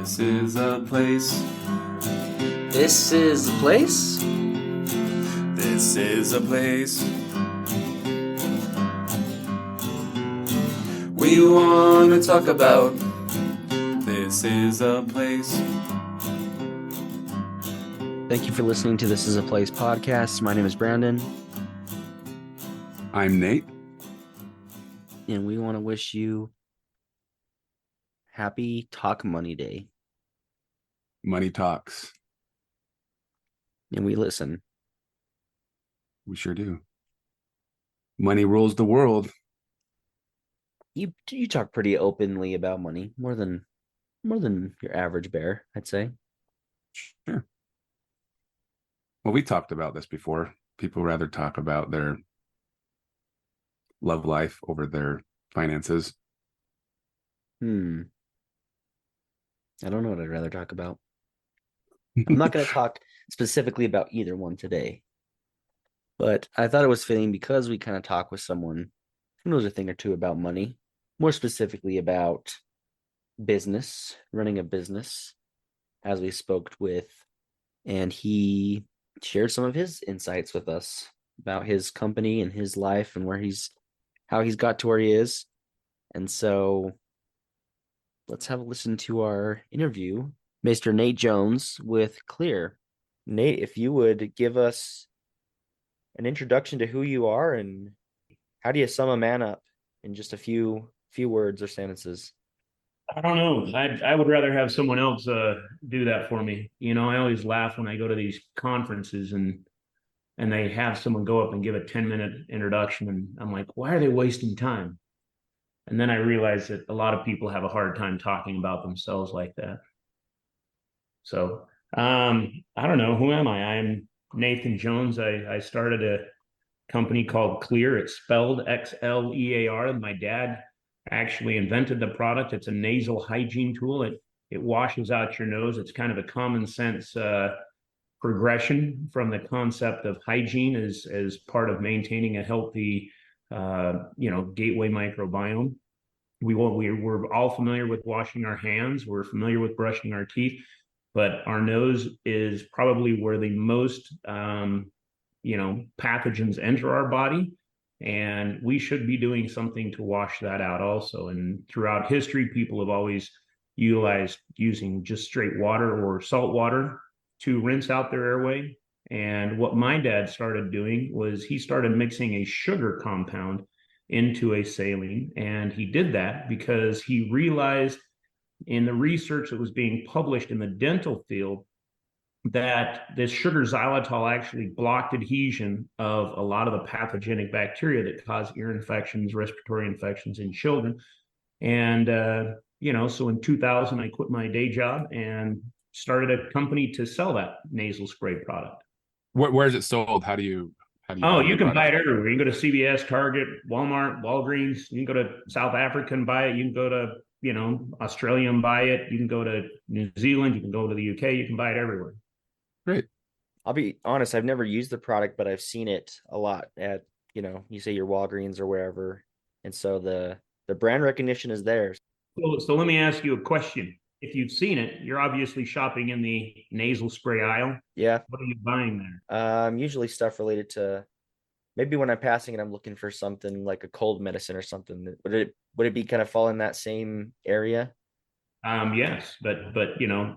This is a place. This is the place? This is a place. We want to talk about. This is a place. Thank you for listening to This is a Place podcast. My name is Brandon. I'm Nate. And we want to wish you happy Talk Money Day. Money talks. And we listen. We sure do. Money rules the world. You talk pretty openly about money, more than your average bear, I'd say. Sure. Well, we talked about this before. People rather talk about their love life over their finances. I don't know what I'd rather talk about. I'm not going to talk specifically about either one today. But I thought it was fitting because we kind of talk with someone who knows a thing or two about money, more specifically about business, running a business, as we spoke with, and he shared some of his insights with us about his company and his life and how he's got to where he is. And so let's have a listen to our interview, Mr. Nate Jones with Xlear. Nate, if you would give us an introduction to who you are and how do you sum a man up in just a few words or sentences? I don't know. I would rather have someone else do that for me. You know, I always laugh when I go to these conferences and they have someone go up and give a 10-minute introduction, and I'm like, why are they wasting time? And then I realize that a lot of people have a hard time talking about themselves like that. So I don't know. Who am I? I'm Nathan Jones. I started a company called Xlear. It's spelled Xlear. My dad actually invented the product. It's a nasal hygiene tool. It washes out your nose. It's kind of a common sense progression from the concept of hygiene as part of maintaining a healthy gateway microbiome. We're all familiar with washing our hands. We're familiar with brushing our teeth, but our nose is probably where the most pathogens enter our body. And we should be doing something to wash that out also. And throughout history, people have always utilized using just straight water or salt water to rinse out their airway. And what my dad started doing was he started mixing a sugar compound into a saline. And he did that because he realized in the research that was being published in the dental field that this sugar xylitol actually blocked adhesion of a lot of the pathogenic bacteria that cause ear infections, respiratory infections in children. And, so in 2000, I quit my day job and started a company to sell that nasal spray product. Where is it sold? How do you Oh, buy you your can buy it product? everywhere. You can go to CVS, Target, Walmart, Walgreens. You can go to South Africa and buy it. You can go to, Australia and buy it. You can go to New Zealand. You can go to the UK. You can buy it everywhere. Great. I'll be honest, I've never used the product, but I've seen it a lot at, you say your Walgreens or wherever. And so the brand recognition is there. So let me ask you a question. If you've seen it, you're obviously shopping in the nasal spray aisle. Yeah. What are you buying there? Usually stuff related to maybe when I'm passing and I'm looking for something like a cold medicine or something. Would it be kind of fall in that same area? Yes, but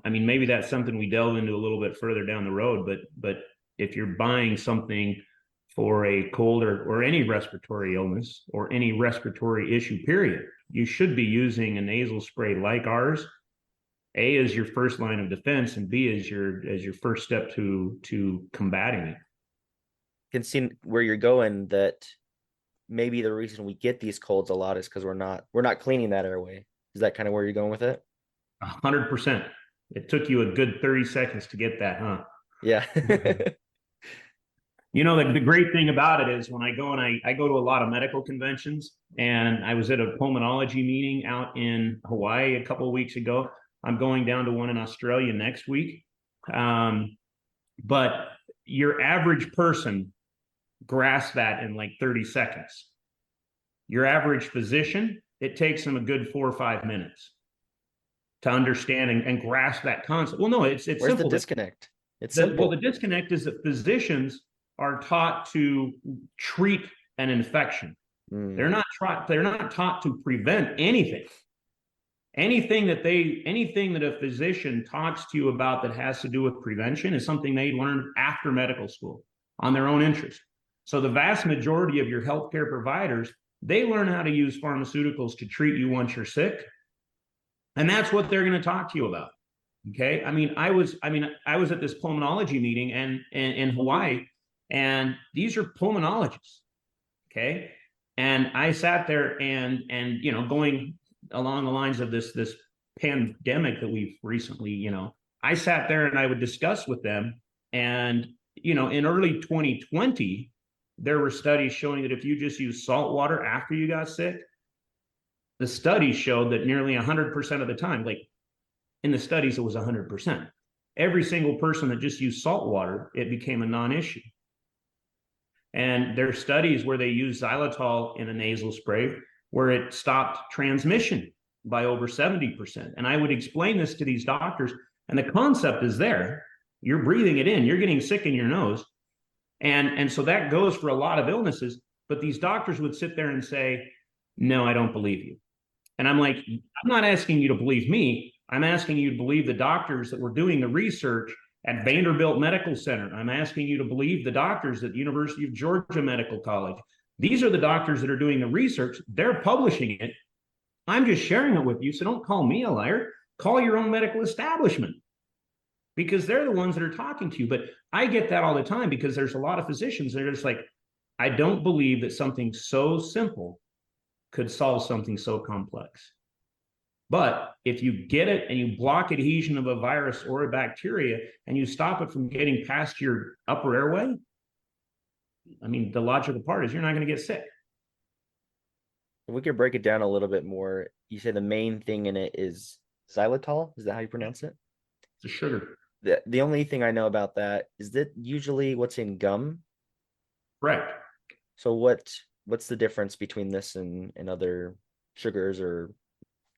maybe that's something we delve into a little bit further down the road. But if you're buying something for a cold or any respiratory illness or any respiratory issue, period, you should be using a nasal spray like ours. A is your first line of defense, and B is your first step to combating it. Can see where you're going. That maybe the reason we get these colds a lot is because we're not cleaning that airway. Is that kind of where you're going with it? 100%. It took you a good 30 seconds to get that, huh? Yeah. The great thing about it is when I go and I go to a lot of medical conventions, and I was at a pulmonology meeting out in Hawaii a couple of weeks ago. I'm going down to one in Australia next week. But your average person grasps that in like 30 seconds. Your average physician, it takes them a good 4 or 5 minutes. to understand and grasp that concept. Well, no, it's Where's simple. the disconnect? It's simple. Well, the disconnect is that physicians are taught to treat an infection. They're not taught to prevent anything. Anything that a physician talks to you about that has to do with prevention is something they learn after medical school on their own interest. So the vast majority of your healthcare providers, they learn how to use pharmaceuticals to treat you once you're sick. And that's what they're going to talk to you about. Okay. I was at this pulmonology meeting and in Hawaii, and these are pulmonologists. Okay. And I sat there and going along the lines of this pandemic that we've recently, I sat there and I would discuss with them. And, in early 2020, there were studies showing that if you just use salt water after you got sick, the studies showed that nearly 100% of the time, like in the studies, it was 100%. Every single person that just used salt water, it became a non-issue. And there are studies where they use xylitol in a nasal spray where it stopped transmission by over 70%. And I would explain this to these doctors, and the concept is there. You're breathing it in, you're getting sick in your nose. And so that goes for a lot of illnesses. But these doctors would sit there and say, no, I don't believe you. And I'm like, I'm not asking you to believe me. I'm asking you to believe the doctors that were doing the research at Vanderbilt Medical Center. I'm asking you to believe the doctors at the University of Georgia Medical College. These are the doctors that are doing the research. They're publishing it. I'm just sharing it with you. So don't call me a liar. Call your own medical establishment, because they're the ones that are talking to you. But I get that all the time, because there's a lot of physicians that are just like, I don't believe that something so simple could solve something so complex. But if you get it and you block adhesion of a virus or a bacteria and you stop it from getting past your upper airway, the logical part is you're not going to get sick. If we could break it down a little bit more, you say the main thing in it is xylitol. Is that how you pronounce it? It's a sugar. The only thing I know about that is that usually what's in gum. Correct. So what's the difference between this and other sugars, or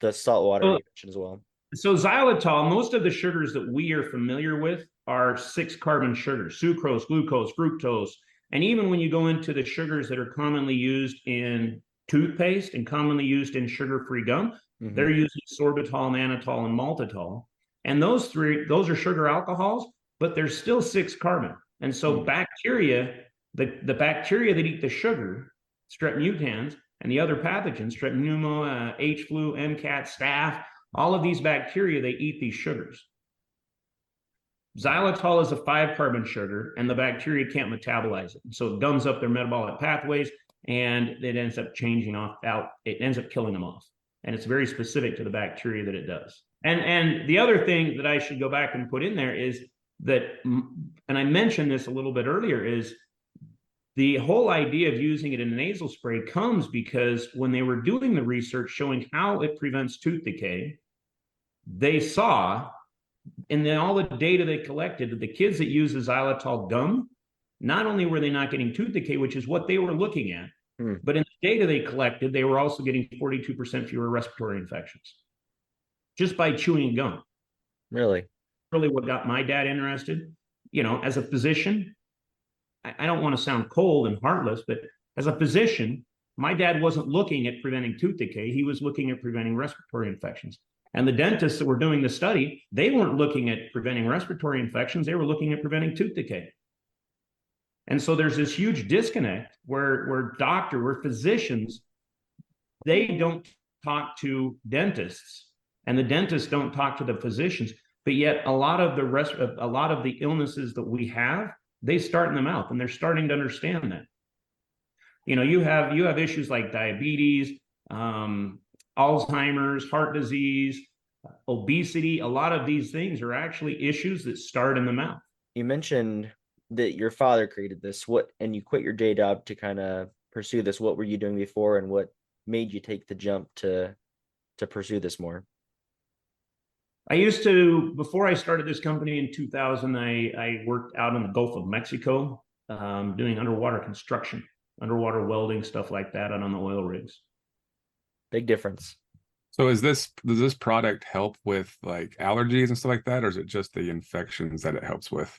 the salt water you mentioned as well? So xylitol, most of the sugars that we are familiar with are 6-carbon sugars: sucrose, glucose, fructose. And even when you go into the sugars that are commonly used in toothpaste and commonly used in sugar-free gum, they're using sorbitol, mannitol, and maltitol. And those are sugar alcohols, but they're still 6-carbon. And so bacteria, the bacteria that eat the sugar, Strep mutans, and the other pathogens, Strep pneumo, H. flu, MCAT, staph, all of these bacteria, they eat these sugars. Xylitol is a 5-carbon sugar, and the bacteria can't metabolize it. So it gums up their metabolic pathways, and it ends up it ends up killing them off. And it's very specific to the bacteria that it does. And the other thing that I should go back and put in there is that, and I mentioned this a little bit earlier, is the whole idea of using it in a nasal spray comes because when they were doing the research showing how it prevents tooth decay, they saw in all the data they collected that the kids that use the xylitol gum, not only were they not getting tooth decay, which is what they were looking at, but in the data they collected, they were also getting 42% fewer respiratory infections just by chewing gum. Really what got my dad interested. As a physician, I don't want to sound cold and heartless, but as a physician, my dad wasn't looking at preventing tooth decay. He was looking at preventing respiratory infections. And the dentists that were doing the study, they weren't looking at preventing respiratory infections. They were looking at preventing tooth decay. And so there's this huge disconnect where physicians, they don't talk to dentists, and the dentists don't talk to the physicians. But yet a lot of the illnesses that we have, they start in the mouth, and they're starting to understand that. You have issues like diabetes, Alzheimer's, heart disease, obesity. A lot of these things are actually issues that start in the mouth. You mentioned that your father created this, and you quit your day job to kind of pursue this. What were you doing before, and what made you take the jump to pursue this more? Before I started this company in 2000, I worked out in the Gulf of Mexico, doing underwater construction, underwater welding, stuff like that, out on the oil rigs. Big difference. So does this product help with like allergies and stuff like that, or is it just the infections that it helps with?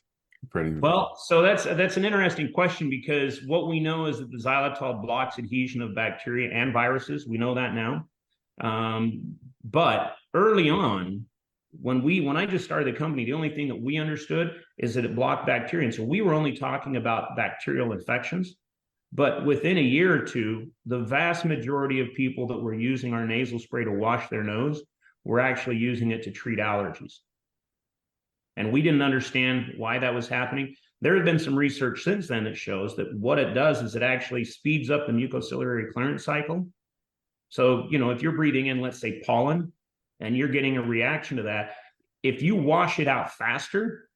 Well, so that's an interesting question, because what we know is that the xylitol blocks adhesion of bacteria and viruses. We know that now. But early on, when I just started the company, the only thing that we understood is that it blocked bacteria. And so we were only talking about bacterial infections. But within a year or two, the vast majority of people that were using our nasal spray to wash their nose were actually using it to treat allergies. And we didn't understand why that was happening. There has been some research since then that shows that what it does is it actually speeds up the mucociliary clearance cycle. So, if you're breathing in, let's say, pollen, and you're getting a reaction to that, if you wash it out faster,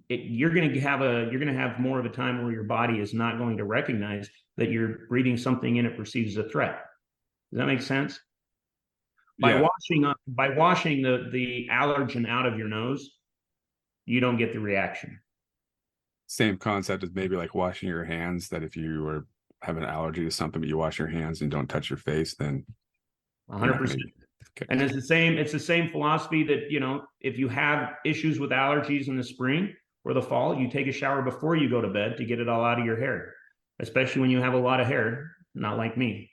you're going to have more of a time where your body is not going to recognize that you're breathing something in it perceives as a threat. Does that make sense? By washing the allergen out of your nose, you don't get the reaction. Same concept as maybe like washing your hands, that if you are have an allergy to something, but you wash your hands and don't touch your face, then 100%. And it's the same philosophy that, if you have issues with allergies in the spring or the fall, you take a shower before you go to bed to get it all out of your hair, especially when you have a lot of hair, not like me.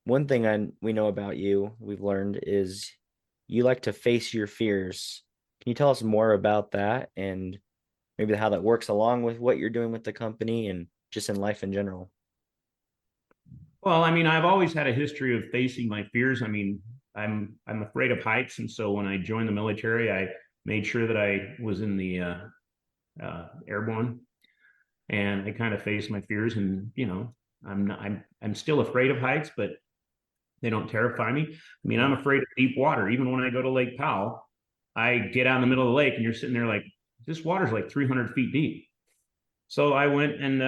One thing we know about you, we've learned, is you like to face your fears. Can you tell us more about that and maybe how that works along with what you're doing with the company and just in life in general? Well, I've always had a history of facing my fears. I'm afraid of heights, and so when I joined the military, I made sure that I was in the airborne, and I kind of faced my fears. And I'm still afraid of heights, but they don't terrify me. I'm afraid of deep water. Even when I go to Lake Powell, I get out in the middle of the lake, and you're sitting there like, this water's like 300 feet deep. So I went and,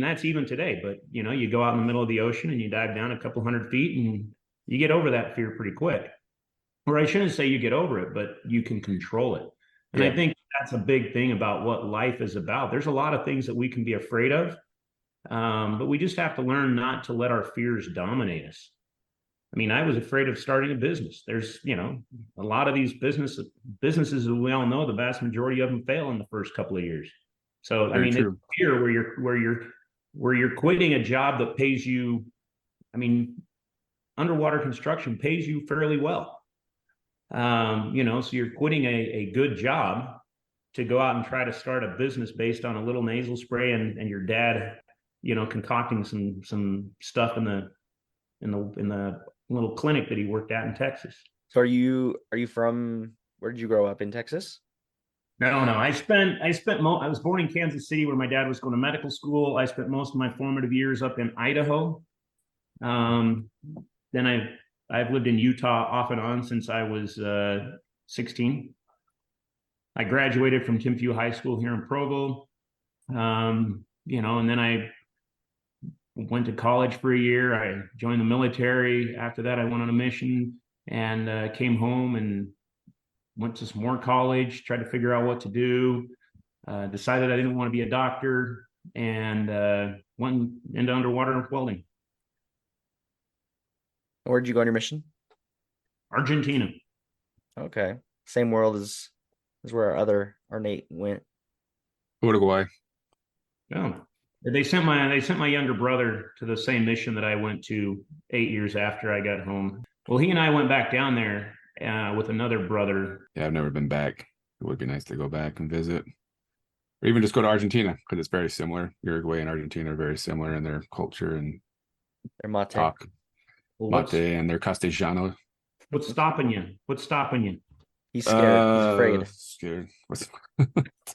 that's even today, but you go out in the middle of the ocean and you dive down a couple 100 feet and you get over that fear pretty quick. Or I shouldn't say you get over it, but you can control it. And I think that's a big thing about what life is about. There's a lot of things that we can be afraid of, but we just have to learn not to let our fears dominate us. I was afraid of starting a business. There's, a lot of these businesses, as we all know, the vast majority of them fail in the first couple of years. So, it's fear where you're quitting a job that pays you. Underwater construction pays you fairly well. So you're quitting a good job to go out and try to start a business based on a little nasal spray and your dad, concocting some stuff in the little clinic that he worked at in Texas. So are you from, where did you grow up in Texas? No. I was born in Kansas City, where my dad was going to medical school. I spent most of my formative years up in Idaho. Then I've lived in Utah off and on since I was 16. I graduated from Timpview High School here in Provo. And then I went to college for a year. I joined the military. After that, I went on a mission and came home and went to some more college, tried to figure out what to do, decided I didn't want to be a doctor, and went into underwater welding. Where'd you go on your mission? Argentina. Okay. Same world as where our Nate went. Uruguay. Yeah. They sent my younger brother to the same mission that I went to 8 years after I got home. Well, he and I went back down there with another brother. Yeah, I've never been back. It would be nice to go back and visit, or even just go to Argentina, because it's very similar. Uruguay and Argentina are very similar in their culture and their mate. Talk. Mate and their castellano. What's stopping you? He's scared. He's afraid. Scared. What's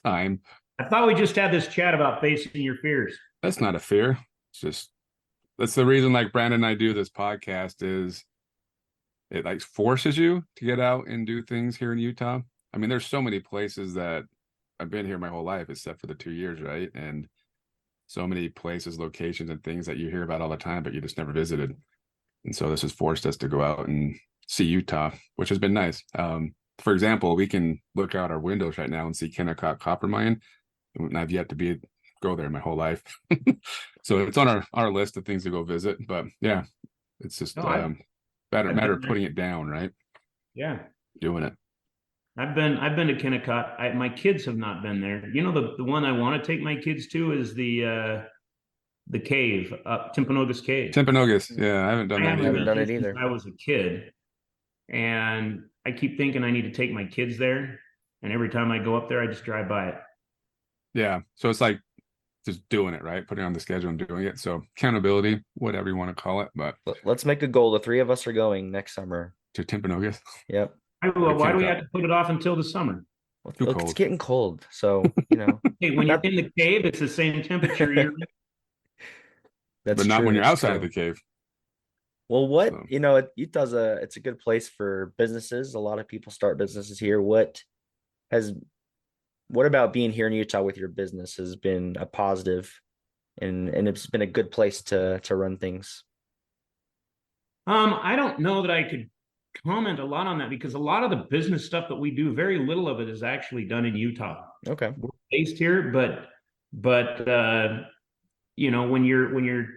time? I thought we just had this chat about facing your fears. That's not a fear. It's just, that's the reason, like Brandon and I do this podcast, is it like forces you to get out and do things here in Utah. There's so many places that I've been here my whole life, except for the 2 years, right? And so many places, locations, and things that you hear about all the time, but you just never visited. And so this has forced us to go out and see Utah, which has been nice. For example, we can look out our windows right now and see Kennecott Copper Mine. And I've yet to go there my whole life. So it's on our list of things to go visit. But yeah, it's just Better I've matter been of there. putting it down, right? Yeah. Doing it. I've been to Kennecott. My kids have not been there. You know, the one I want to take my kids to is the cave, Timpanogos Cave. Timpanogos. Yeah, I haven't done I that haven't Haven't either. been done there it since either. I was a kid, and I keep thinking I need to take my kids there. And every time I go up there, I just drive by it. Yeah. So it's like just doing it, right? Putting on the schedule and doing it. So accountability, whatever you want to call it, but Let's make a goal. The three of us are going next summer. to Timpanogos, Yep. Why do we Kennecott. have to put it off until the summer? Too Look, it's cold. getting cold, so Hey, when you're not in the cave, it's the same temperature you're in. that's But not true. when you're That's outside of true. the cave. Well, what So Utah's it's a good place for businesses. A lot of people start businesses here. Has what about being here in Utah with your business has been a positive and it's been a good place to run things. I don't know that I could comment a lot on that because a lot of the business stuff that we do, very little of it is actually done in Utah. Okay. We're based here, but you know, when you're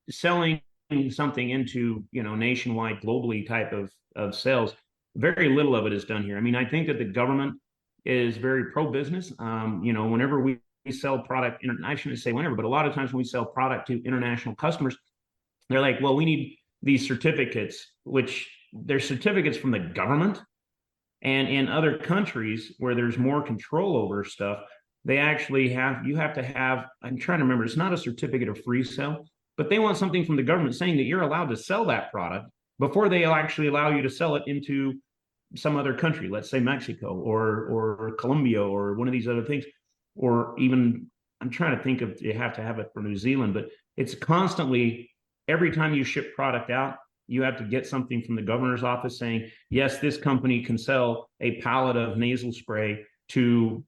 selling something into, you know, nationwide, globally type of sales, very little of it is done here. I mean, I think that the government is very pro-business. You know, whenever we sell product, I shouldn't say whenever, but a lot of times when we sell product to international customers, they're like, well, we need these certificates, which they're certificates from the government. And in other countries where there's more control over stuff, they actually you have to have, I'm trying to remember, it's not a certificate of free sale, but they want something from the government saying that you're allowed to sell that product before they actually allow you to sell it into some other country, let's say Mexico or Colombia or one of these other things, or even I'm trying to think of you have to have it for New Zealand, but it's constantly every time you ship product out, you have to get something from the governor's office saying, yes, this company can sell a pallet of nasal spray to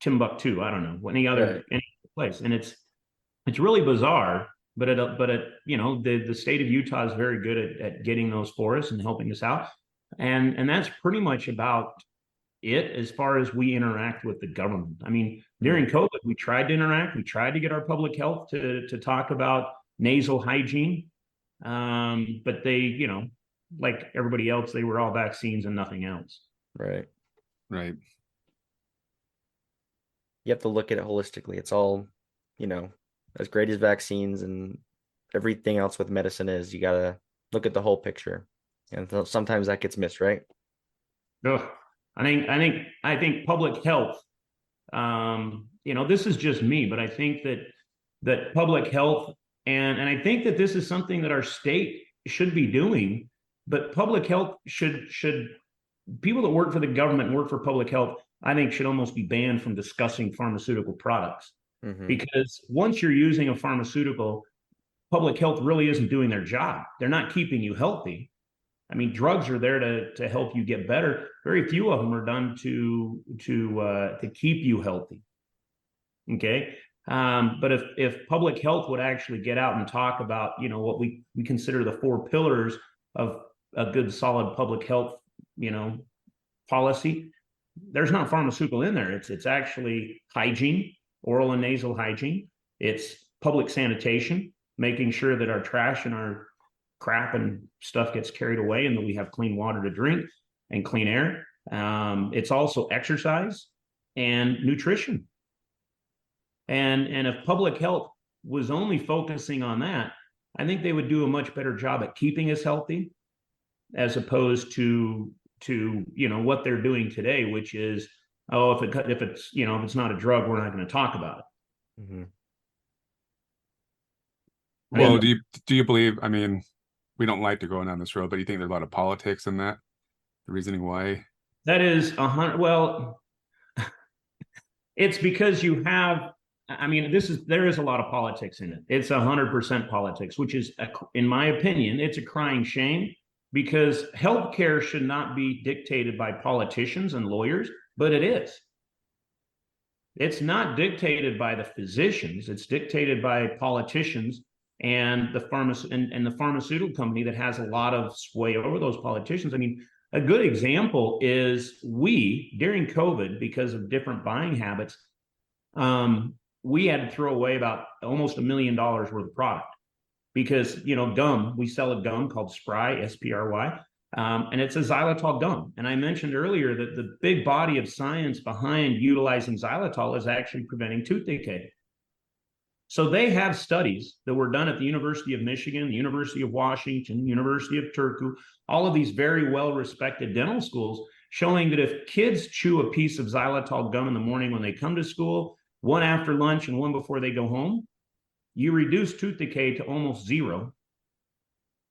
Timbuktu. I don't know, any place. And it's really bizarre, but you know, the state of Utah is very good at getting those for us and helping us out. And that's pretty much about it as far as we interact with the government. I mean, during COVID, we tried to interact, we tried to get our public health to talk about nasal hygiene. But they, you know, like everybody else, they were all vaccines and nothing else. Right. right. You have to look at it holistically. It's all, as great as vaccines and everything else with medicine is, you gotta look at the whole picture. And sometimes that gets missed, right? Ugh. I think public health. You know, this is just me, but I think that public health and I think that this is something that our state should be doing. But public health should people that work for the government and work for public health, I think, should almost be banned from discussing pharmaceutical products. Because once you're using a pharmaceutical, public health really isn't doing their job. They're not keeping you healthy. I mean, drugs are there to help you get better. Very few of them are done to keep you healthy. Okay, but if public health would actually get out and talk about, you know, what we consider the four pillars of a good solid public health, you know, policy, there's not pharmaceutical in there. It's actually hygiene, oral and nasal hygiene. It's public sanitation, making sure that our trash and our crap and stuff gets carried away and that we have clean water to drink and clean air. It's also exercise and nutrition. And if public health was only focusing on that, I think they would do a much better job at keeping us healthy, as opposed to you know what they're doing today, which is, oh, if it's you know if it's not a drug, we're not going to talk about it. Well, do you believe? I mean, we don't like to go down this road, but you think there's a lot of politics in that? The reasoning why? That is 100. Well, it's because you have. I mean, there is a lot of politics in it. It's 100% politics, which is, in my opinion, it's a crying shame, because healthcare should not be dictated by politicians and lawyers, but it is. It's not dictated by the physicians. It's dictated by politicians and the pharmaceutical company that has a lot of sway over those politicians. I mean, a good example is during COVID, because of different buying habits, we had to throw away about almost $1 million worth of product because, gum, we sell a gum called Spry, SPRY, and it's a xylitol gum. And I mentioned earlier that the big body of science behind utilizing xylitol is actually preventing tooth decay. So they have studies that were done at the University of Michigan, the University of Washington, University of Turku, all of these very well-respected dental schools, showing that if kids chew a piece of xylitol gum in the morning when they come to school, one after lunch and one before they go home, you reduce tooth decay to almost zero,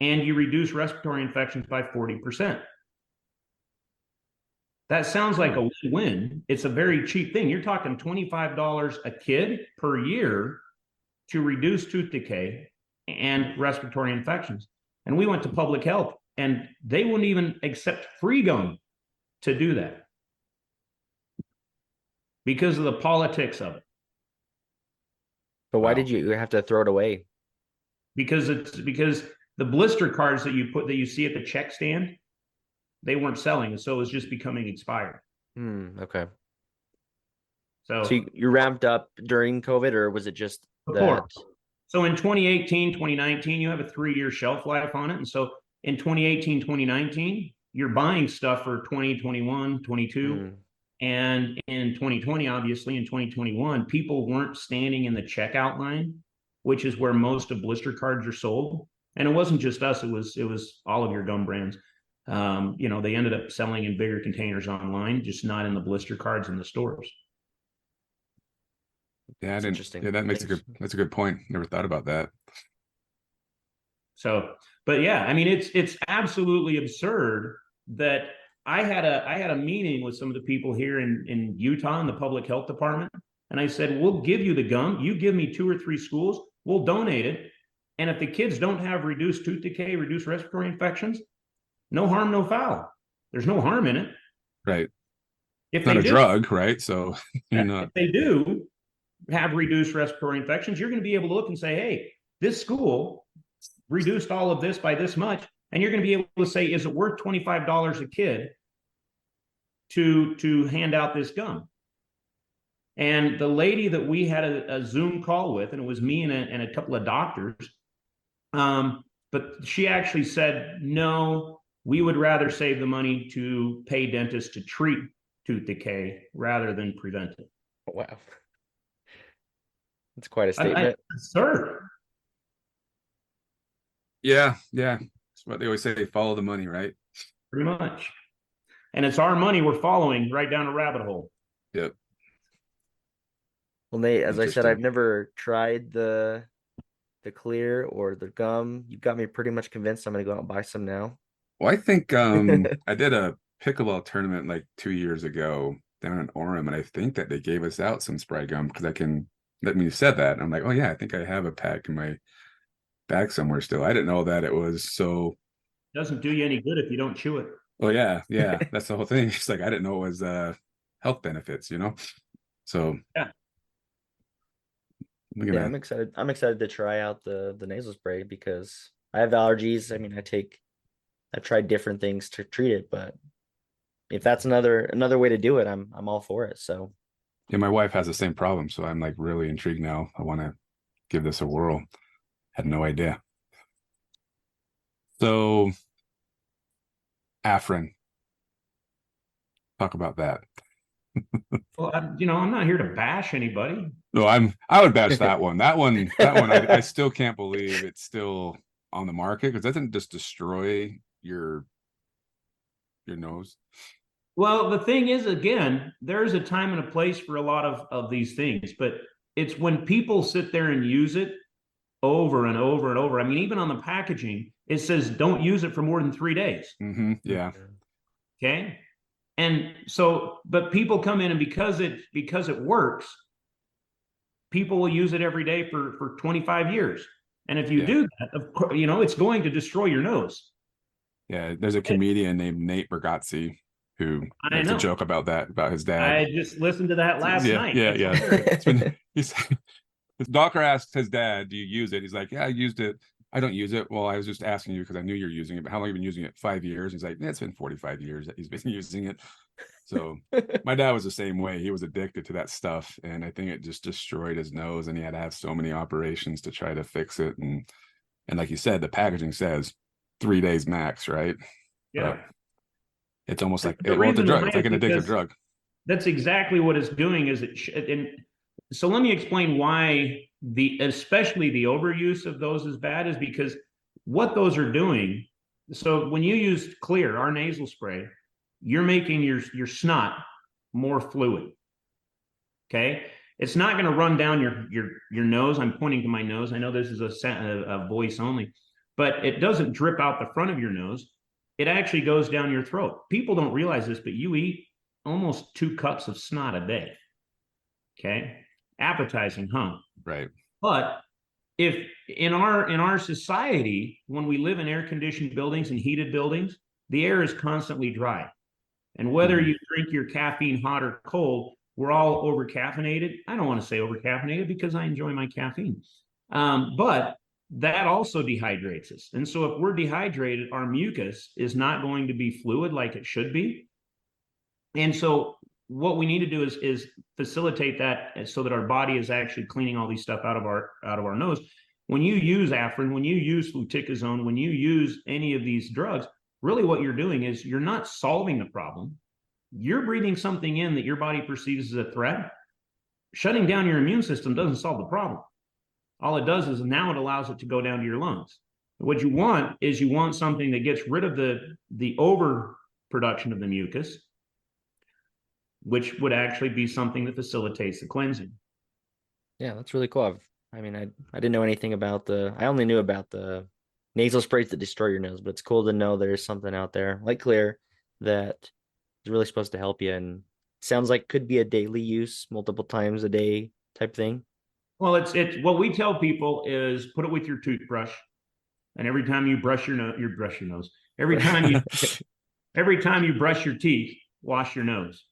and you reduce respiratory infections by 40%. That sounds like a win-win. It's a very cheap thing. You're talking $25 a kid per year to reduce tooth decay and respiratory infections. And we went to public health, and they wouldn't even accept free gum to do that because of the politics of it. But why did you have to throw it away? Because the blister cards that you see at the check stand, they weren't selling, and so it was just becoming expired. Okay. So you ramped up during COVID, or was it just before? That? So in 2018, 2019, you have a 3-year shelf life on it. And so in 2018, 2019, you're buying stuff for 2021, 22. And in 2020, obviously, in 2021, people weren't standing in the checkout line, which is where most of blister cards are sold. And it wasn't just us, it was all of your gum brands. They ended up selling in bigger containers online, just not in the blister cards in the stores. Yeah, interesting. Yeah, that's a good point. Never thought about that. So, but yeah, I mean, it's absolutely absurd that I had a meeting with some of the people here in Utah in the public health department, and I said, we'll give you the gum. You give me 2 or 3 schools, we'll donate it. And if the kids don't have reduced tooth decay, reduced respiratory infections, no harm, no foul. There's no harm in it. Right. If it's not a drug, right? So you're not. If they do have reduced respiratory infections, you're going to be able to look and say, hey, this school reduced all of this by this much. And you're going to be able to say, is it worth $25 a kid to hand out this gum? And the lady that we had a Zoom call with, and it was me and a couple of doctors, but she actually said, no, we would rather save the money to pay dentists to treat tooth decay rather than prevent it. Wow. That's quite a statement. Sir. Yeah. That's what they always say, follow the money, right? Pretty much. And it's our money we're following right down a rabbit hole. Yep. Well, Nate, as I said, I've never tried the Xlear or the gum. You've got me pretty much convinced. I'm going to go out and buy some now. Well, I think I did a pickleball tournament like 2 years ago down in Orem, and I think that they gave us out some spray gum because when you said that, I'm like, oh yeah, I think I have a pack in my bag somewhere still. I didn't know that it was so. It doesn't do you any good if you don't chew it. Oh yeah, that's the whole thing. It's like I didn't know it was health benefits, So yeah. Yeah, I'm excited. I'm excited to try out the nasal spray because I have allergies. I mean, I've tried different things to treat it, but if that's another way to do it, I'm all for it. So yeah, my wife has the same problem, so I'm like really intrigued now. I want to give this a whirl. Had no idea. So Afrin, talk about that. Well, I'm not here to bash anybody. No, I would bash that one. That one, I still can't believe it's still on the market because doesn't just destroy your nose. Well, the thing is, again, there's a time and a place for a lot of these things, but it's when people sit there and use it over and over and over. I mean, even on the packaging, it says don't use it for more than 3 days. Mm-hmm. Yeah. Okay. And so, but people come in and because it works, people will use it every day for 25 years. And if you do that, of course, it's going to destroy your nose. Yeah. There's a comedian named Nate Bargatze who makes a joke about that, about his dad. I just listened to that last night. Yeah. His doctor asked his dad, do you use it? He's like, yeah, I used it. I don't use it. Well, I was just asking you because I knew you're using it, but how long have you been using it? 5 years. He's like, it's been 45 years that he's been using it. So my dad was the same way. He was addicted to that stuff. And I think it just destroyed his nose and he had to have so many operations to try to fix it. And And like you said, the packaging says 3 days max, right? Yeah. But it's almost like The well, it's a reason drug. why It's like is an addictive because drug. that's exactly what it's doing. And so let me explain why especially the overuse of those is bad, is because what those are doing. So when you use Xlear, our nasal spray, you're making your snot more fluid. Okay. It's not going to run down your nose. I'm pointing to my nose. I know this is a voice only, but it doesn't drip out the front of your nose. It actually goes down your throat. People don't realize this, but you eat almost 2 cups of snot a day. Okay. Appetizing, huh? Right. But if in our society, when we live in air conditioned buildings and heated buildings, the air is constantly dry. And whether you drink your caffeine hot or cold, we're all over caffeinated. I don't want to say over caffeinated because I enjoy my caffeine. But that also dehydrates us. And so if we're dehydrated, our mucus is not going to be fluid like it should be. And so what we need to do is facilitate that so that our body is actually cleaning all these stuff out of our nose. When you use Afrin, when you use fluticasone, when you use any of these drugs, really what you're doing is you're not solving the problem. You're breathing something in that your body perceives as a threat. Shutting down your immune system doesn't solve the problem. All it does is now it allows it to go down to your lungs. What you want is you want something that gets rid of the overproduction of the mucus, which would actually be something that facilitates the cleansing. Yeah, that's really cool. I didn't know anything about I only knew about the nasal sprays that destroy your nose, but it's cool to know there's something out there like Xlear that is really supposed to help you, and sounds like could be a daily use, multiple times a day type thing. Well, it's what we tell people is put it with your toothbrush, and every time you brush your nose, every time you brush your teeth, wash your nose.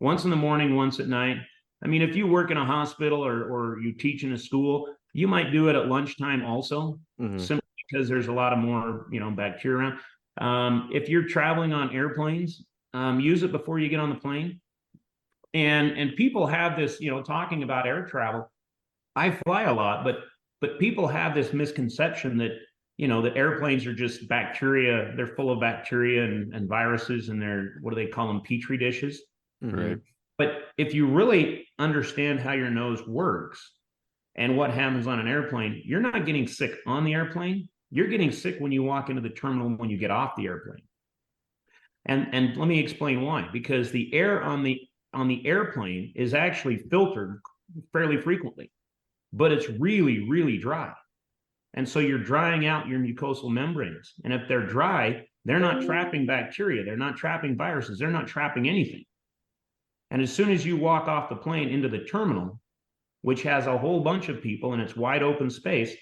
Once in the morning, once at night. I mean, if you work in a hospital or you teach in a school, you might do it at lunchtime also, simply because there's a lot of more, bacteria around. If you're traveling on airplanes, use it before you get on the plane. And people have this, talking about air travel. I fly a lot, but people have this misconception that, that airplanes are just bacteria. They're full of bacteria and viruses, and they're, what do they call them, petri dishes. Right. But if you really understand how your nose works and what happens on an airplane, you're not getting sick on the airplane. You're getting sick when you walk into the terminal, when you get off the airplane. And let me explain why. Because the air on the airplane is actually filtered fairly frequently, but it's really, really dry. And so you're drying out your mucosal membranes. And if they're dry, they're not trapping bacteria. They're not trapping viruses. They're not trapping anything. And as soon as you walk off the plane into the terminal, which has a whole bunch of people and it's wide open space,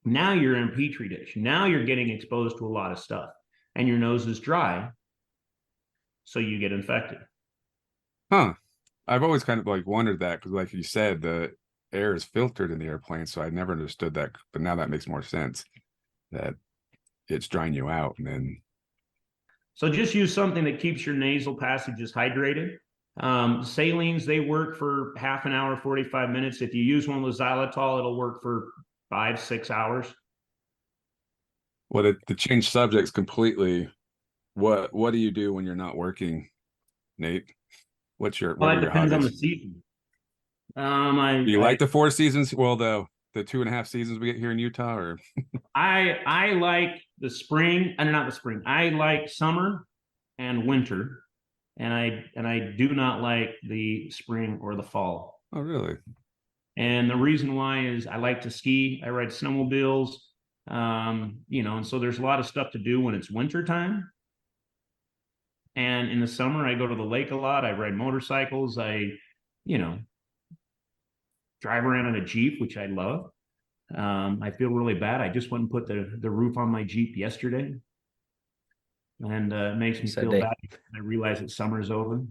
now you're in a petri dish. Now you're getting exposed to a lot of stuff, and your nose is dry, so you get infected. Huh. I've always kind of like wondered that because, like you said, the air is filtered in the airplane, so I never understood that. But now that makes more sense, that it's drying you out, and then. So just use something that keeps your nasal passages hydrated. Salines, they work for half an hour, 45 minutes. If you use one with xylitol, it'll work for 5-6 hours. Well, to change subjects completely, what do you do when you're not working, Nate? What are your Depends on the hobbies? season. Do you like the 4 seasons? Well, the 2.5 seasons we get here in Utah, or I like the spring, and not the spring. I like summer and winter, and I do not like the spring or the fall. Oh, really? And the reason why is I like to ski. I ride snowmobiles, and so there's a lot of stuff to do when it's winter time. And in the summer, I go to the lake a lot. I ride motorcycles. I, drive around in a Jeep, which I love. I feel really bad. I just went and put the roof on my Jeep yesterday, and it makes me feel bad. I realize that summer's over.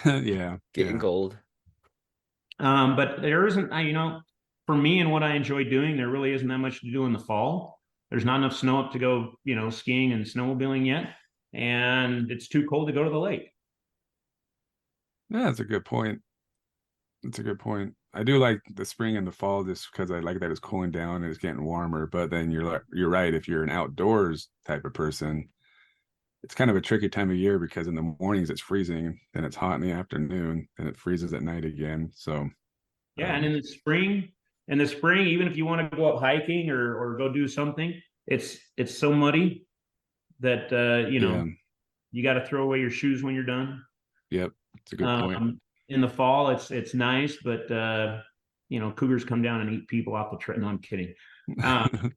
Yeah, getting cold. But there isn't, for me and what I enjoy doing, there really isn't that much to do in the fall. There's not enough snow up to go, skiing and snowmobiling yet, and it's too cold to go to the lake. Yeah, that's a good point. That's a good point. I do like the spring and the fall just because I like that it's cooling down and it's getting warmer. But then you're right. If you're an outdoors type of person, it's kind of a tricky time of year because in the mornings it's freezing, then it's hot in the afternoon, and it freezes at night again. So Yeah, and in the spring, even if you want to go out hiking or go do something, it's so muddy that yeah, you got to throw away your shoes when you're done. yep, it's a good point. In the fall, it's nice, but cougars come down and eat people off the trail. No, I'm kidding. Um,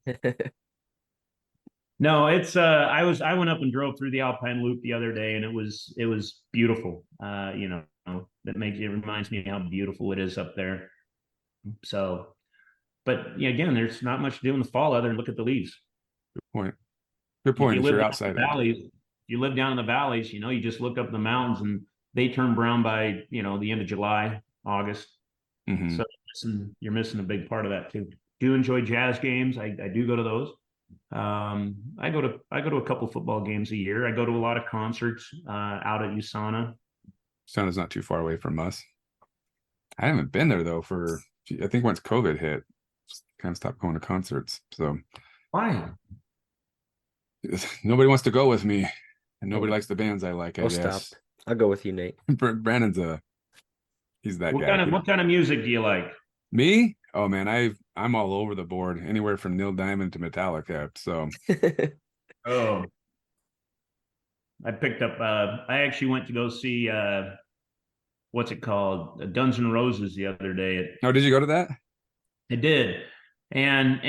no, it's I went up and drove through the Alpine Loop the other day, and it was beautiful. It reminds me how beautiful it is up there. So, but yeah, again, there's not much to do in the fall other than look at the leaves. Good point. Good If point. you If live you're down in outside the it. valleys, you live down in the valleys, you just look up the mountains and they turn brown by, the end of July, August. Hmm. So you're missing a big part of that too. Do enjoy jazz games. I do go to those. I go to a couple football games a year. I go to a lot of concerts out at USANA. Sound not too far away from us. I haven't been there though I think once COVID hit, just kind of stopped going to concerts. So Why? nobody wants to go with me, and nobody likes the bands I like, I Oh, stop. guess. I'll go with you, Nate. Brandon's he's that What guy. kind of what kind of music do you like? Me? Oh man, I'm all over the board, anywhere from Neil Diamond to Metallica. So Oh, I picked up. I actually went to go see what's it called, Guns N' Roses the other day. oh, did you go to that? I did, and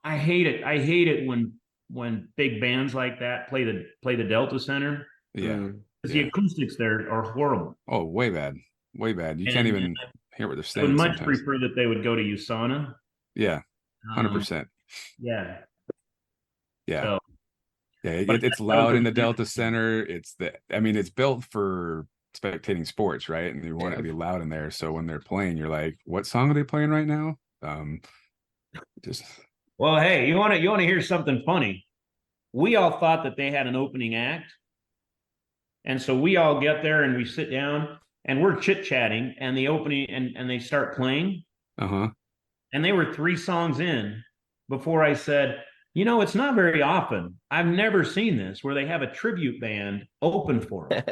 I hate it. I hate it when big bands like that play the Delta Center Yeah. because the Yeah. acoustics there are horrible. Oh, way bad. Way bad. You can't And even hear what they're I would saying much sometimes. prefer that they would go to USANA. Yeah. Um, 100%. yeah. Yeah. So, Yeah, but it's that was loud in the Delta interesting. Center. It's built for spectating sports, right? And you want it Yeah. to be loud in there. So when they're playing, you're like, what song are they playing right now? Just Well, hey, you want to hear something funny? We all thought that they had an opening act, and so we all get there and we sit down and we're chit chatting, and the opening and they start playing, uh-huh. and they were 3 songs in before I said, it's not very often. I've never seen this where they have a tribute band open for them.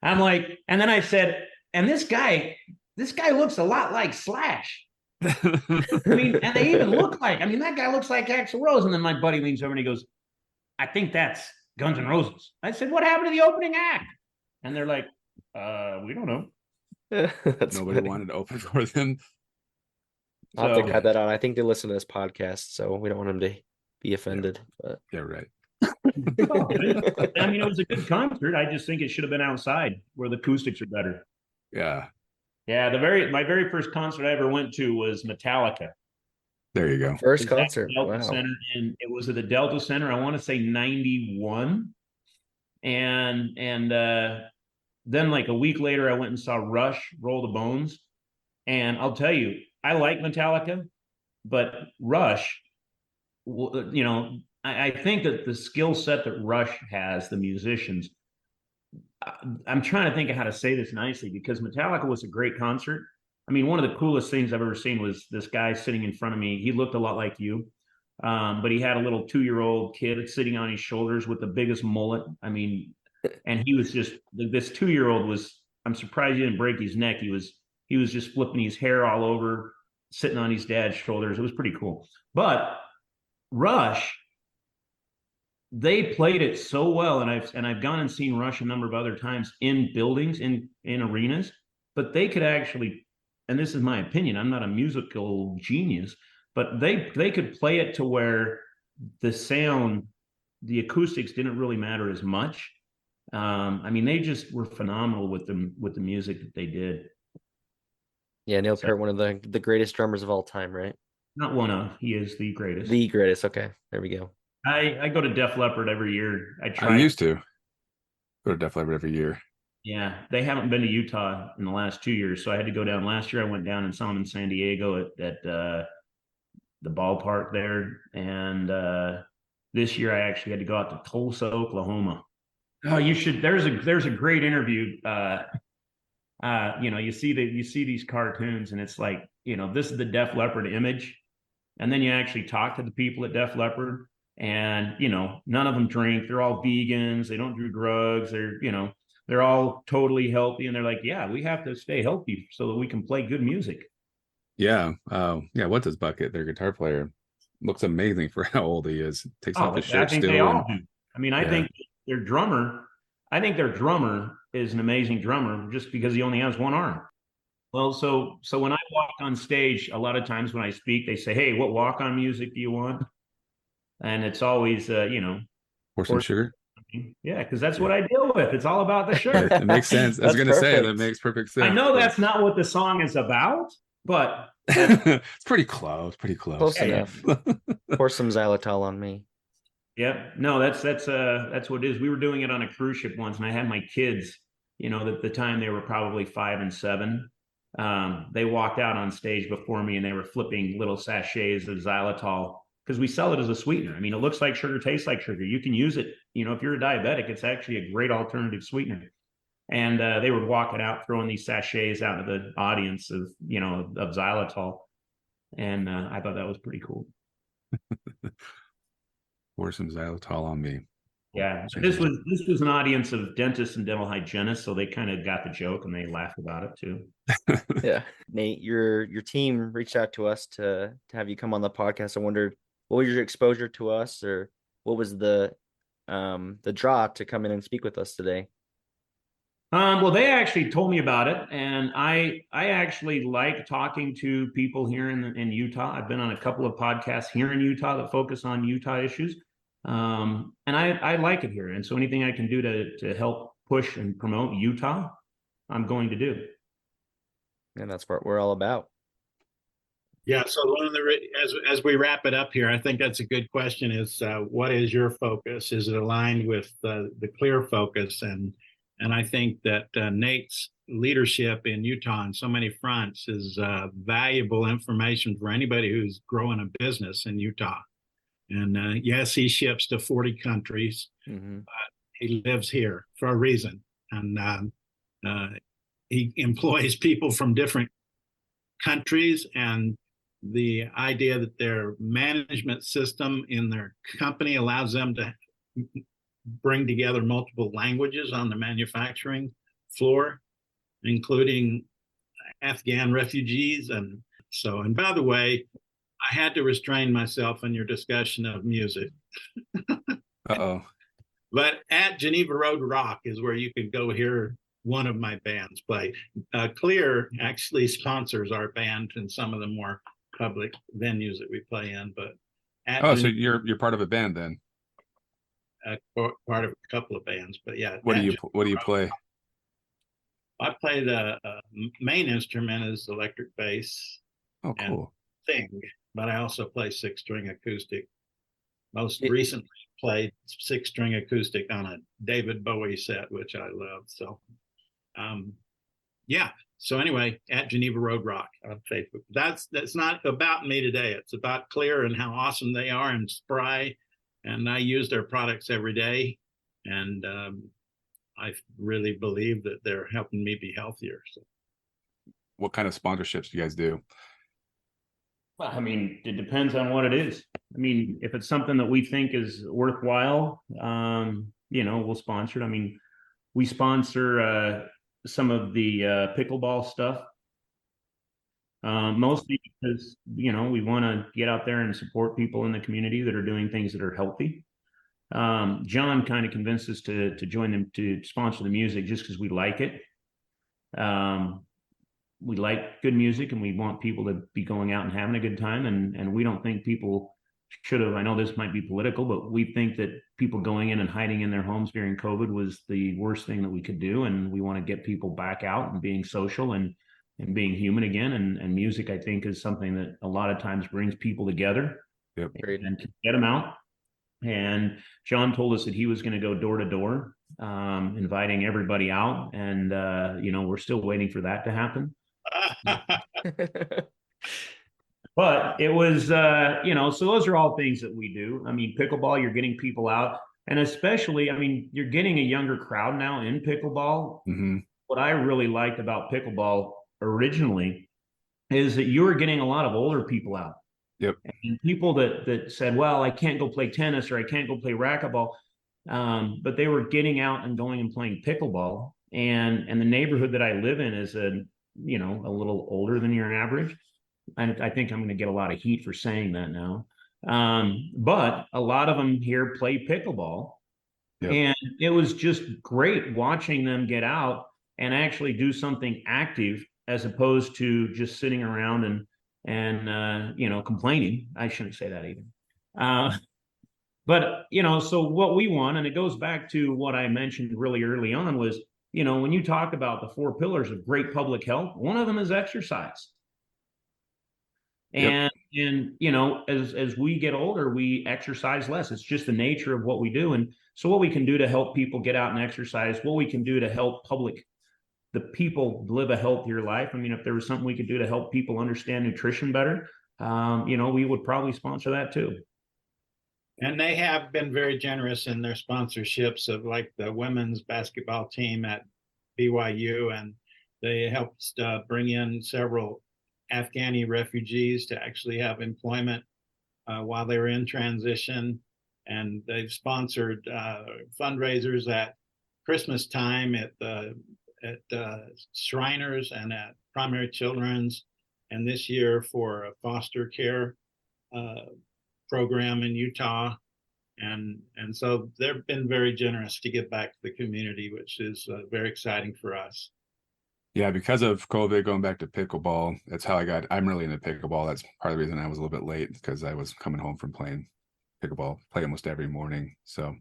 I'm like, and then I said, and this guy looks a lot like Slash. I mean, and they even look like, that guy looks like Axl Rose. And then my buddy leans over and he goes, I think that's Guns N' Roses. I said, what happened to the opening act? And they're like, we don't know. That's Nobody funny. wanted to open for them. I'll have to So, cut that out. I think they listen to this podcast, so we don't want them to be offended. But Yeah, right. it was a good concert. I just think it should have been outside where the acoustics are better. Yeah. Yeah, my very first concert I ever went to was Metallica. There you go. first It was at concert. the Delta Wow. Center, and it was at the Delta Center. I want to say 91, and then like a week later, I went and saw Rush, Roll the Bones, and I'll tell you, I like Metallica, but Rush, I think that the skill set that Rush has, the musicians, I'm trying to think of how to say this nicely because Metallica was a great concert. One of the coolest things I've ever seen was this guy sitting in front of me. He looked a lot like you, but he had a little 2-year-old kid sitting on his shoulders with the biggest mullet. And he was just this 2-year-old was. I'm surprised he didn't break his neck. He was just flipping his hair all over, sitting on his dad's shoulders. It was pretty cool. But Rush, they played it so well, and I've gone and seen Rush a number of other times in buildings, in arenas, but they could actually, and this is my opinion, I'm not a musical genius, but they could play it to where the sound, the acoustics didn't really matter as much. They just were phenomenal with the music that they did. Yeah, Neil Peart, one of the greatest drummers of all time, right? Not one of, he is the greatest. The greatest. Okay, there we go. I go to Def Leppard every year. I used to go to Def Leppard every year. Yeah, they haven't been to Utah in the last 2 years, so I had to go down. Last year, I went down and saw them in San Diego at the ballpark there, and this year I actually had to go out to Tulsa, Oklahoma. Oh, you should. There's a great interview. You see these cartoons, and it's like, this is the Def Leppard image, and then you actually talk to the people at Def Leppard, and none of them drink. They're all vegans. They don't do drugs. They're all totally healthy, and they're like, yeah, we have to stay healthy so that we can play good music. Yeah. Yeah. What's his bucket? Their guitar player looks amazing for how old he is. Takes off his I shirt think they still. all And do. I mean, I yeah. think their drummer. I think their drummer is an amazing drummer just because he only has one arm. Well, so when I walk on stage, a lot of times when I speak, they say, "Hey, what walk-on music do you want?" And it's always, Pour some horse. sugar. Yeah, because that's Yeah. what I deal with. It's all about the sugar. It makes sense. I was That's gonna say that perfect. makes perfect I sense. know that's not what the song is about, but It's pretty close. Pretty close. Close yeah. enough. Pour some xylitol on me. Yeah, no, that's what it is. We were doing it on a cruise ship once, and I had my kids. At the time they were probably 5 and 7. They walked out on stage before me, and they were flipping little sachets of xylitol because we sell it as a sweetener. I mean, it looks like sugar, tastes like sugar. You can use it. If you're a diabetic, it's actually a great alternative sweetener. And they were walking out, throwing these sachets out to the audience of xylitol, and I thought that was pretty cool. Pour some xylitol on me. Yeah, this was an audience of dentists and dental hygienists, so they kind of got the joke and they laughed about it too. Yeah, Nate, your team reached out to us to have you come on the podcast. I wondered what was your exposure to us, or what was the draw to come in and speak with us today. Well, they actually told me about it, and I actually like talking to people here in Utah. I've been on a couple of podcasts here in Utah that focus on Utah issues, and I like it here. And so anything I can do to help push and promote Utah, I'm going to do. And that's what we're all about. Yeah. So one of as we wrap it up here, I think that's a good question. Is what is your focus? Is it aligned with the Xlear focus? And I think that Nate's leadership in Utah on so many fronts is valuable information for anybody who's growing a business in Utah. And yes, he ships to 40 countries. Mm-hmm. He lives here for a reason. And he employs people from different countries. And the idea that their management system in their company allows them to bring together multiple languages on the manufacturing floor, including Afghan refugees. And by the way, I had to restrain myself in your discussion of music. Uh-oh. But at Geneva Road Rock is where you can go hear one of my bands play. Xlear actually sponsors our band in some of the more public venues that we play in. But so you're part of a band then? Part of a couple of bands, but yeah. What do you play? I play the main instrument is electric bass. Oh, cool. And sing, but I also play 6-string acoustic. Most recently played 6-string acoustic on a David Bowie set, which I love. So, yeah. So anyway, at Geneva Road Rock on Facebook. That's not about me today. It's about Xlear and how awesome they are and spry. And I use their products every day. And I really believe that they're helping me be healthier. So, what kind of sponsorships do you guys do? Well, I mean, it depends on what it is. I mean, if it's something that we think is worthwhile, we'll sponsor it. I mean, we sponsor some of the pickleball stuff, mostly because, we want to get out there and support people in the community that are doing things that are healthy. John kind of convinced us to join them to sponsor the music just because we like it. We like good music and we want people to be going out and having a good time. And we don't think people should have, I know this might be political, but we think that people going in and hiding in their homes during COVID was the worst thing that we could do. And we want to get people back out and being social and being human again. And music, I think, is something that a lot of times brings people together. Yep. And to get them out. And John told us that he was going to go door to door, inviting everybody out. And, we're still waiting for that to happen. But it was, so those are all things that we do. I mean, pickleball, you're getting people out. And especially, I mean, you're getting a younger crowd now in pickleball. Hmm. What I really liked about pickleball originally is that you were getting a lot of older people out. Yep. And people that said, well, I can't go play tennis or I can't go play racquetball. But they were getting out and going and playing pickleball. And the neighborhood that I live in is a little older than your average. I think I'm going to get a lot of heat for saying that now. But a lot of them here play pickleball. Yep. And it was just great watching them get out and actually do something active as opposed to just sitting around and complaining. I shouldn't say that even. But so what we want, and it goes back to what I mentioned really early on, was when you talk about the 4 pillars of great public health, one of them is exercise. Yep. And as we get older, we exercise less. It's just the nature of what we do. And so what we can do to help people get out and exercise, what we can do to help the people live a healthier life. I mean, if there was something we could do to help people understand nutrition better, we would probably sponsor that too. And they have been very generous in their sponsorships of like the women's basketball team at BYU, and they helped bring in several Afghani refugees to actually have employment while they were in transition. And they've sponsored fundraisers at Christmas time at Shriners and at Primary Children's, and this year for a foster care program in Utah. And so they've been very generous to give back to the community, which is very exciting for us. Yeah, because of COVID, going back to pickleball, that's how I'm really into pickleball. That's part of the reason I was a little bit late, because I was coming home from playing pickleball, play almost every morning. So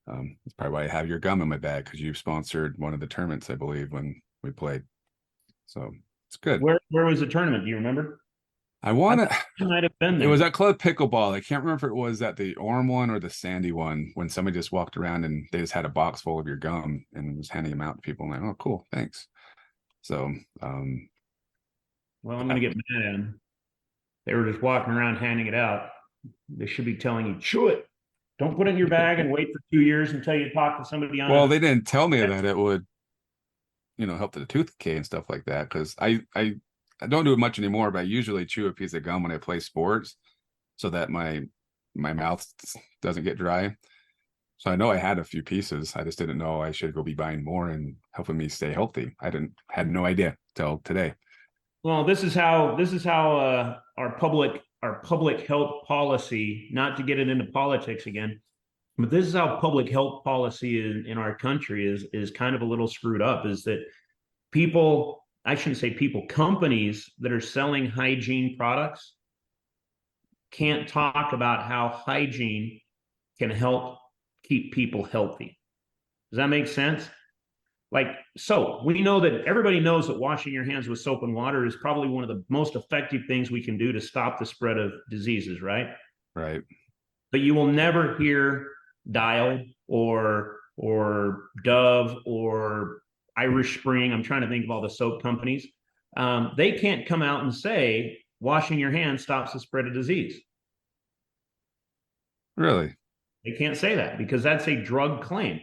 that's probably why I have your gum in my bag, because you sponsored one of the tournaments, I believe, when we played. So it's good. Where was the tournament? Do you remember? I want to. You might have been there. It was at Club Pickleball. I can't remember if it was at the Orem one or the Sandy one, when somebody just walked around and they just had a box full of your gum and was handing them out to people. And like, oh, cool, thanks. So, well, I'm going to get mad at them. They were just walking around handing it out. They should be telling you, chew it. Don't put it in your bag and wait for 2 years until you talk to somebody on. Well, they didn't tell me that it would, help the tooth decay and stuff like that. Because I don't do it much anymore, but I usually chew a piece of gum when I play sports, so that my mouth doesn't get dry. So I know I had a few pieces. I just didn't know I should go be buying more and helping me stay healthy. Had no idea till today. Well, this is how our public health policy, not to get it into politics again, but this is how public health policy in our country is kind of a little screwed up, is that people, I shouldn't say people, companies that are selling hygiene products can't talk about how hygiene can help keep people healthy. Does that make sense? Like soap. We know that everybody knows that washing your hands with soap and water is probably one of the most effective things we can do to stop the spread of diseases, right? Right. But you will never hear Dial or Dove or Irish Spring. I'm trying to think of all the soap companies. They can't come out and say washing your hands stops the spread of disease. Really? They can't say that because that's a drug claim.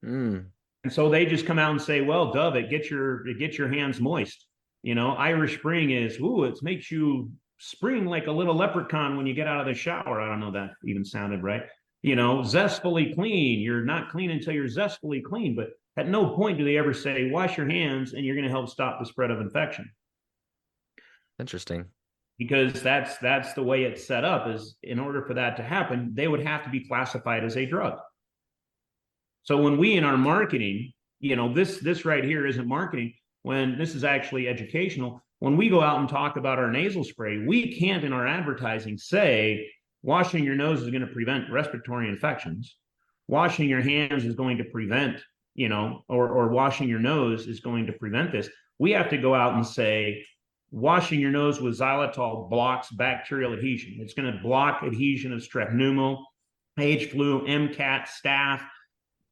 Mm. And so they just come out and say, well, Dove, it gets your hands moist. Irish Spring is, it makes you spring like a little leprechaun when you get out of the shower. I don't know, that even sounded right. Zestfully clean. You're not clean until you're zestfully clean. But at no point do they ever say, wash your hands and you're going to help stop the spread of infection. Interesting. Because that's the way it's set up, is in order for that to happen, they would have to be classified as a drug. So when we in our marketing, this right here isn't marketing, when this is actually educational. When we go out and talk about our nasal spray, we can't in our advertising say washing your nose is going to prevent respiratory infections. Washing your hands is going to prevent, or washing your nose is going to prevent this. We have to go out and say washing your nose with xylitol blocks bacterial adhesion. It's going to block adhesion of strep pneumo, H flu, MCAT, staph.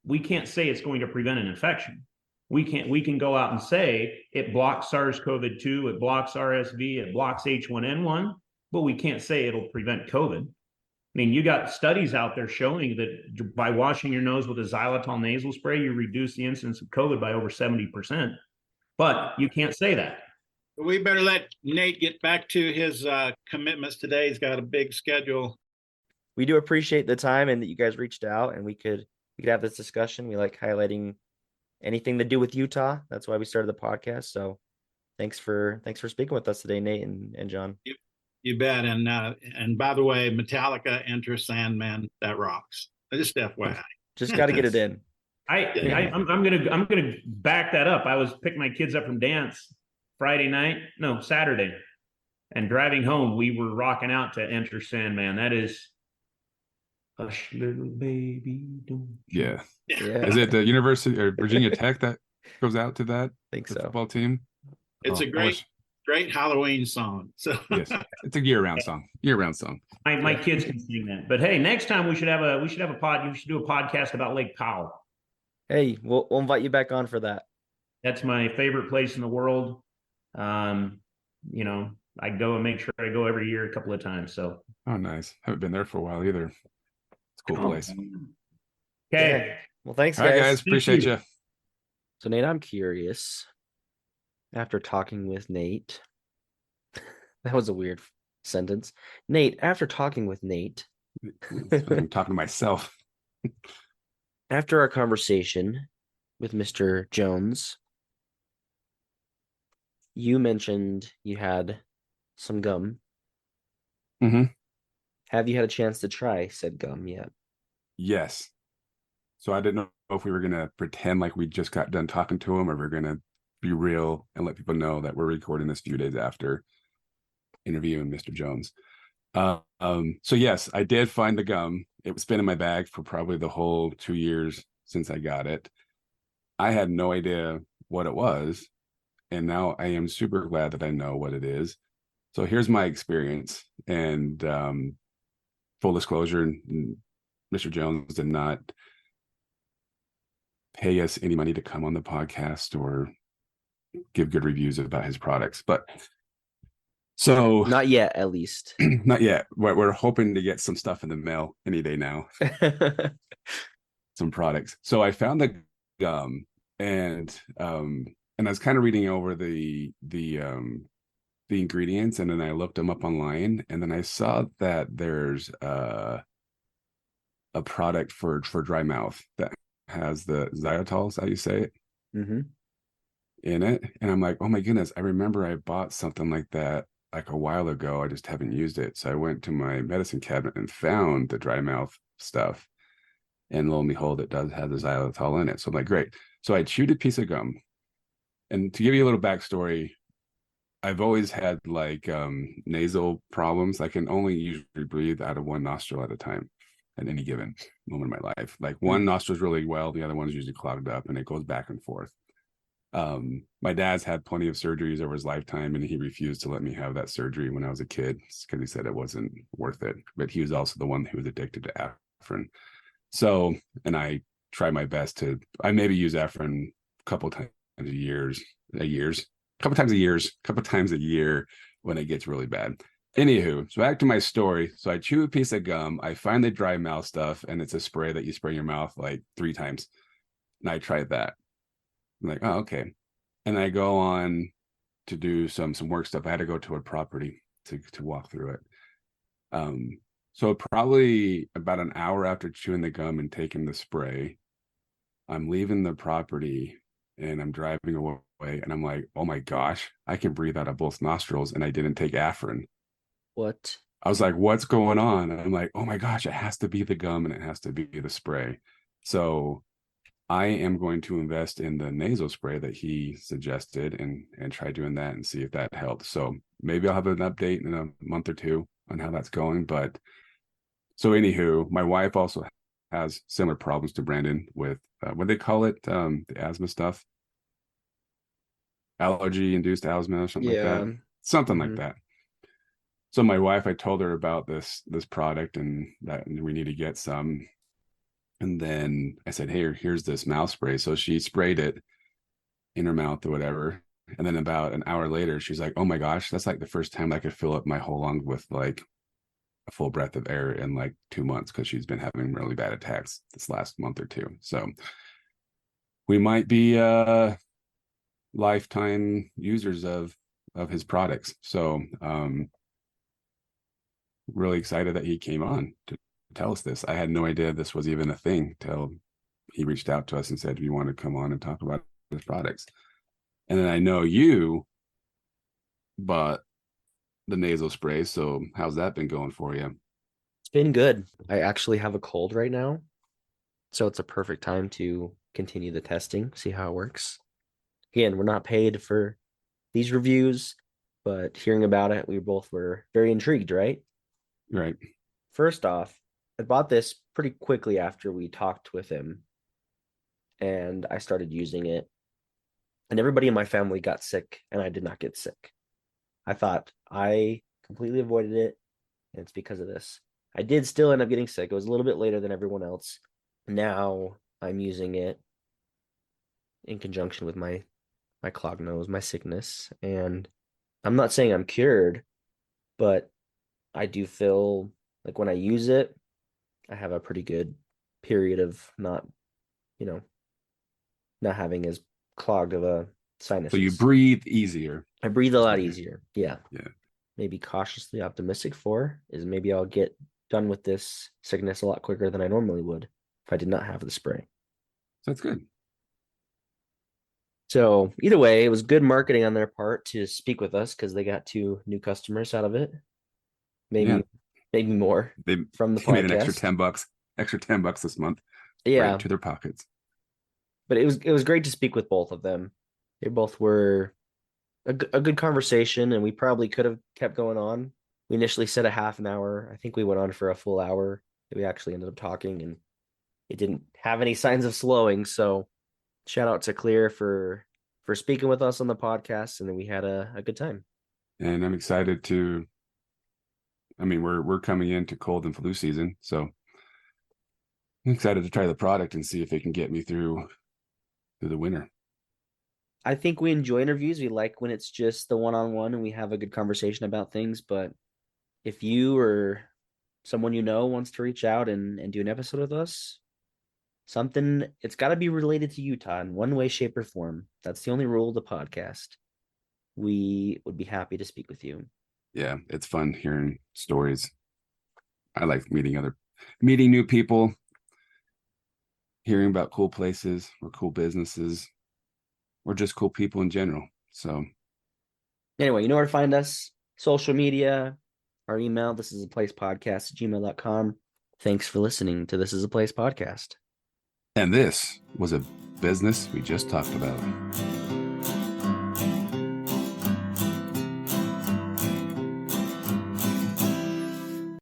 We can't say it's going to prevent an infection. We can go out and say it blocks SARS-CoV-2, it blocks RSV, it blocks H1N1, but we can't say it'll prevent COVID. mean, you got studies out there showing that by washing your nose with a xylitol nasal spray, you reduce the incidence of COVID by over 70%. But you can't say that. We better let Nate get back to his commitments today. He's got a big schedule. We do appreciate the time and that you guys reached out, and we could have this discussion. We like highlighting anything to do with Utah. That's why we started the podcast. So thanks for speaking with us today, Nate and John. You bet. And by the way, Metallica, Enter Sandman, that rocks. Just FYI. Just got to get it in. I'm gonna back that up. I was picking my kids up from dance Saturday, and driving home, we were rocking out to Enter Sandman. That is Hush Little Baby. Yeah. Is it the University or Virginia Tech that goes out to that? I think so. Football team. It's a great Halloween song. So yes, it's a year-round song. My kids can sing that. But hey, next time we should do a podcast about Lake Powell. Hey, we'll invite you back on for that. That's my favorite place in the world. I go and make sure I go every year a couple of times. So nice. Haven't been there for a while either. It's a cool place. Okay. Yeah. Well, thanks, All right, guys. Appreciate you. So Nate, I'm curious. After talking with Nate, that was a weird sentence. Nate, after talking with Nate, I'm talking to myself. After our conversation with Mr. Jones, you mentioned you had some gum. Mm-hmm. Have you had a chance to try said gum yet? Yes. So I didn't know if we were going to pretend like we just got done talking to him, or we're going to be real and let people know that we're recording this a few days after interviewing Mr. Jones. So yes, I did find the gum. It was been in my bag for probably the whole 2 years since I got it. I had no idea what it was, and now I am super glad that I know what it is. So here's my experience, and full disclosure, Mr. Jones did not pay us any money to come on the podcast or give good reviews about his products, but so not yet, at least. Not yet. We're hoping to get some stuff in the mail any day now. Some products. So I found the gum, and I was kind of reading over the ingredients, and then I looked them up online, and then I saw that there's a product for dry mouth that has the xylitol, is how you say it, in it. And I'm like, oh my goodness, I remember I bought something like that like a while ago. I just haven't used it. So I went to my medicine cabinet and found the dry mouth stuff. And lo and behold, it does have the xylitol in it. So I'm like, great. So I chewed a piece of gum. And to give you a little backstory, I've always had like nasal problems. I can only usually breathe out of one nostril at a time at any given moment in my life. Like one nostril's really well, the other one's usually clogged up, and it goes back and forth. My dad's had plenty of surgeries over his lifetime, and he refused to let me have that surgery when I was a kid because he said it wasn't worth it. But he was also the one who was addicted to Afrin. So, and I try my best I maybe use Afrin a couple times a year when it gets really bad. Anywho, so back to my story. So I chew a piece of gum, I find the dry mouth stuff, and it's a spray that you spray in your mouth like 3 times. And I tried that. I'm like, oh, okay. And I go on to do some work stuff. I had to go to a property to walk through it. So probably about an hour after chewing the gum and taking the spray, I'm leaving the property and I'm driving away, and I'm like, oh my gosh, I can breathe out of both nostrils, and I didn't take Afrin. What? I was like, what's going on? And I'm like, oh my gosh, it has to be the gum and it has to be the spray. So I am going to invest in the nasal spray that he suggested and try doing that and see if that helps. So maybe I'll have an update in a month or two on how that's going. But so anywho, my wife also has similar problems to Brandon with what they call it, the asthma stuff, allergy-induced asthma or something like that. Something like that. So my wife, I told her about this product and that we need to get some. And then I said, hey, here's this mouth spray. So she sprayed it in her mouth or whatever. And then about an hour later, she's like, oh my gosh, that's like the first time I could fill up my whole lung with like a full breath of air in like 2 months because she's been having really bad attacks this last month or two. So we might be lifetime users of his products. So really excited that he came on to tell us this. I had no idea this was even a thing till he reached out to us and said, "Do you want to come on and talk about his products?" And then I know you bought the nasal spray. So how's that been going for you? It's been good. I actually have a cold right now, so it's a perfect time to continue the testing, see how it works. Again, we're not paid for these reviews, but hearing about it, we both were very intrigued, right? Right. First off, I bought this pretty quickly after we talked with him, and I started using it. And everybody in my family got sick, and I did not get sick. I thought I completely avoided it, and it's because of this. I did still end up getting sick. It was a little bit later than everyone else. Now I'm using it in conjunction with my clogged nose, my sickness. And I'm not saying I'm cured, but I do feel like when I use it, I have a pretty good period of not having as clogged of a sinus. So you breathe easier. I breathe a lot easier. Yeah. Yeah. Maybe cautiously optimistic for is maybe I'll get done with this sickness a lot quicker than I normally would if I did not have the spray. So that's good. So either way, it was good marketing on their part to speak with us because they got 2 new customers out of it. Maybe more They from the podcast. made an extra $10 this month. Yeah. Right into their pockets. But it was great to speak with both of them. They both were a good conversation, and we probably could have kept going on. We initially said a half an hour. I think we went on for a full hour. We actually ended up talking, and it didn't have any signs of slowing. So shout out to Xlear for speaking with us on the podcast, and then we had a good time. And I'm excited to. I mean, we're coming into cold and flu season, so I'm excited to try the product and see if it can get me through the winter. I think we enjoy interviews. We like when it's just the one-on-one and we have a good conversation about things. But if you or someone you know wants to reach out and do an episode with us, it's got to be related to Utah in one way, shape, or form. That's the only rule of the podcast. We would be happy to speak with you. Yeah, it's fun hearing stories. I like meeting new people, hearing about cool places or cool businesses or just cool people in general. So anyway, you know where to find us. Social media, our email, thisisaplacepodcast@gmail.com. Thanks for listening to This Is a Place podcast. And this was a business we just talked about.